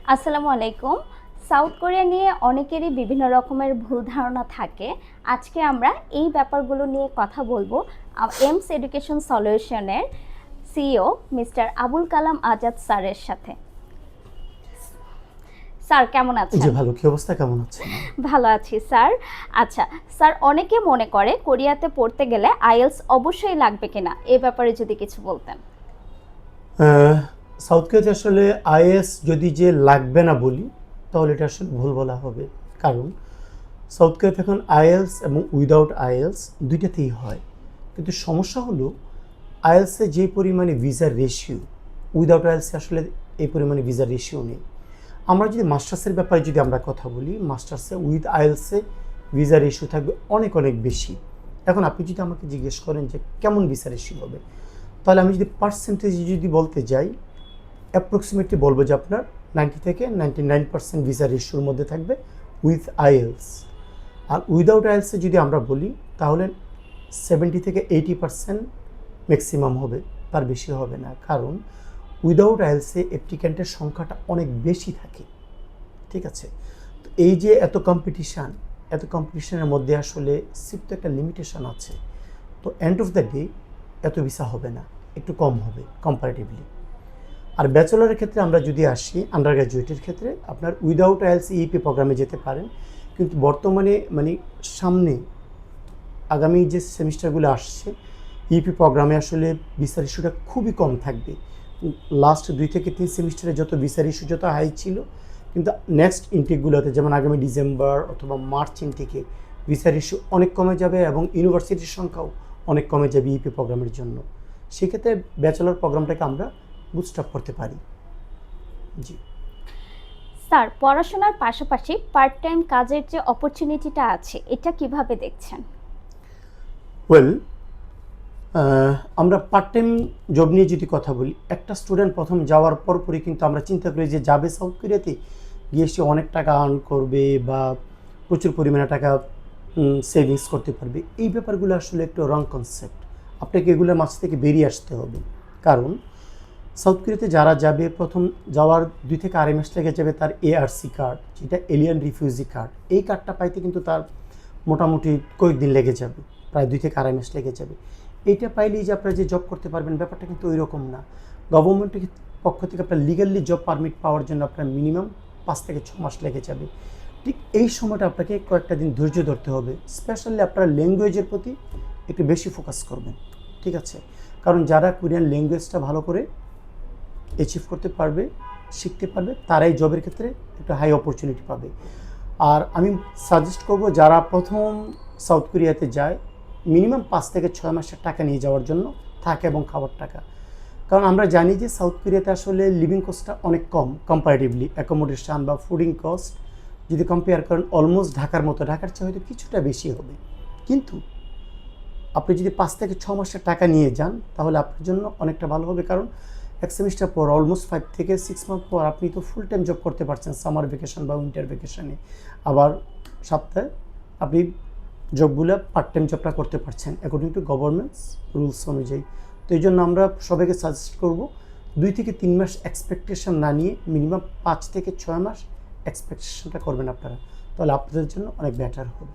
আসসালামু আলাইকুম। South Korea নিয়ে অনেকেরই বিভিন্ন রকমের ভুল ধারণা থাকে। আজকে আমরা এই ব্যাপারগুলো নিয়ে কথা বলবো এমস এডুকেশন সলিউশনের সিইও মিস্টার আবুল কালাম আজাদ স্যারের সাথে। স্যার কেমন জি আছেন? ভালো। কি অবস্থা? কেমন আছেন? ভালো আছি স্যার। আচ্ছা স্যার, অনেকে মনে করে কোরিয়াতে পড়তে গেলে আইএলস অবশ্যই লাগবে কিনা, এ ব্যাপারে যদি কিছু বলতেন। সাউথ কোরিয়াতে আসলে আইএস যদি যে লাগবে না বলি তাহলে এটা আসলে ভুল বলা হবে। কারণ সাউথ কোরিয়াতে এখন আইএলস এবং উইদাউট আইএলস দুইটাতেই হয়। কিন্তু সমস্যা হলো আইএলসে যে পরিমাণে ভিসার রেশিও, উইদাউট আইএলসে আসলে এই পরিমাণে ভিসার রেশিও নেই। আমরা যদি মাস্টার্সের ব্যাপারে যদি আমরা কথা বলি, মাস্টার্সে উইথ আইএলসে ভিসা রেশিও থাকবে অনেক অনেক বেশি। এখন আপনি যদি আমাকে জিজ্ঞেস করেন যে কেমন ভিসা রেশিও হবে, তাহলে আমি যদি পার্সেন্টেজ যদি বলতে যাই, অ্যাপ্রক্সিমেটলি বলবো যে আপনার 90 থেকে 99% ভিসা রেশিওর মধ্যে থাকবে উইথ আইএলস। আর উইদাউট আইএলসে যদি আমরা বলি তাহলে 70 থেকে 80% ম্যাক্সিমাম হবে, তার বেশি হবে না। কারণ উইদাউট আইএলসে অ্যাপ্লিক্যান্টের সংখ্যাটা অনেক বেশি থাকে। ঠিক আছে, তো এই যে এত কম্পিটিশনের মধ্যে আসলে সিট তো একটা লিমিটেশন আছে। তো এন্ড অফ দ্য ডে এত ভিসা হবে না, একটু কম হবে কম্পারেটিভলি। আর ব্যাচেলরের ক্ষেত্রে আমরা যদি আসি, আন্ডার গ্র্যাজুয়েটের ক্ষেত্রে আপনার উইদাউট আইএলস ইইপি প্রোগ্রামে যেতে পারেন। কিন্তু বর্তমানে সামনে আগামী যে সেমিস্টারগুলো আসছে, ইপি প্রোগ্রামে আসলে ভিসার ইস্যুটা খুবই কম থাকবে। লাস্ট 2 থেকে 3 সেমিস্টারে যত ভিসার ইস্যু যত হাই ছিল, কিন্তু নেক্সট ইনটেকগুলোতে যেমন আগামী ডিসেম্বর অথবা মার্চ ইনটেকে ভিসার ইস্যু অনেক কমে যাবে এবং ইউনিভার্সিটির সংখ্যাও অনেক কমে যাবে ইপি প্রোগ্রামের জন্য। সেক্ষেত্রে ব্যাচেলর প্রোগ্রামটাকে আমরা বুস্টআপ করতে পারি। জি স্যার, পড়াশোনার পাশাপাশি পার্ট টাইম কাজের যে অপরচুনিটিটা আছে, এটা কিভাবে দেখছেন? ওয়েল, আমরা পার্ট টাইম জব নিয়ে যদি কথা বলি, একটা স্টুডেন্ট প্রথম যাওয়ার পরপরই কিন্তু আমরা চিন্তা করি যে যাবে সাউথ কোরিয়াতে, গিয়ে সে অনেক টাকা আর্ন করবে বা প্রচুর পরিমাণে টাকা সেভিংস করতে পারবে। এই ব্যাপারগুলো আসলে একটু রং কনসেপ্ট। আপনাকে এগুলোর মাঝ থেকে বেরিয়ে আসতে হবে। কারণ সাউথ কোরিয়াতে যারা যাবে, প্রথম যাওয়ার 2 থেকে 2.5 মাস লেগে যাবে তার এআরসি কার্ড, যেটা এলিয়ান রিফিউজি কার্ড। এই কার্ডটা পাইতে কিন্তু তার মোটামুটি কয়েকদিন লেগে যাবে, প্রায় 2 থেকে 2.5 মাস লেগে যাবে। এইটা পাইলেই যে আপনারা যে জব করতে পারবেন, ব্যাপারটা কিন্তু ওই রকম না। গভর্নমেন্টের পক্ষ থেকে আপনার লিগালি জব পারমিট পাওয়ার জন্য আপনার মিনিমাম 5 থেকে 6 মাস লেগে যাবে। ঠিক এই সময়টা আপনাকে কয়েকটা দিন ধৈর্য ধরতে হবে। স্পেশালি আপনারা ল্যাঙ্গুয়েজের প্রতি একটু বেশি ফোকাস করবেন। ঠিক আছে, কারণ যারা কোরিয়ান ল্যাঙ্গুয়েজটা ভালো করে অ্যাচিভ করতে পারবে, শিখতে পারবে, তারাই জবের ক্ষেত্রে একটু হাই অপরচুনিটি পাবে। আর আমি সাজেস্ট করব যারা প্রথম সাউথ কোরিয়াতে যায়, মিনিমাম 5 থেকে 6 মাসের টাকা নিয়ে যাওয়ার জন্য, থাকে এবং খাবার টাকা। কারণ আমরা জানি যে সাউথ কোরিয়াতে আসলে লিভিং কস্টটা অনেক কম কম্পারেটিভলি। অ্যাকোমোডেশন বা ফুডিং কস্ট যদি কম্পেয়ার করেন, অলমোস্ট ঢাকার মতো, ঢাকার চেয়ে হয়তো কিছুটা বেশি হবে। কিন্তু আপনি যদি 5 থেকে 6 মাসের টাকা নিয়ে যান তাহলে আপনার জন্য অনেকটা ভালো হবে। কারণ এক সেমিস্টার পর, অলমোস্ট 5 থেকে 6 মান্থ পর আপনি তো ফুল টাইম জব করতে পারছেন সামার ভ্যাকেশন বা উইন্টার ভ্যাকেশনে। আবার সপ্তাহে আপনি জবগুলো পার্ট টাইম জবটা করতে পারছেন অ্যাকর্ডিং টু গভর্নমেন্টস রুলস অনুযায়ী। তো এই জন্য আমরা সবাইকে সাজেস্ট করব 2 থেকে 3 মাস এক্সপেকটেশন না নিয়ে মিনিমাম 5 থেকে 6 মাস এক্সপেকটেশনটা করবেন আপনারা, তাহলে আপনাদের জন্য অনেক বেটার হবে।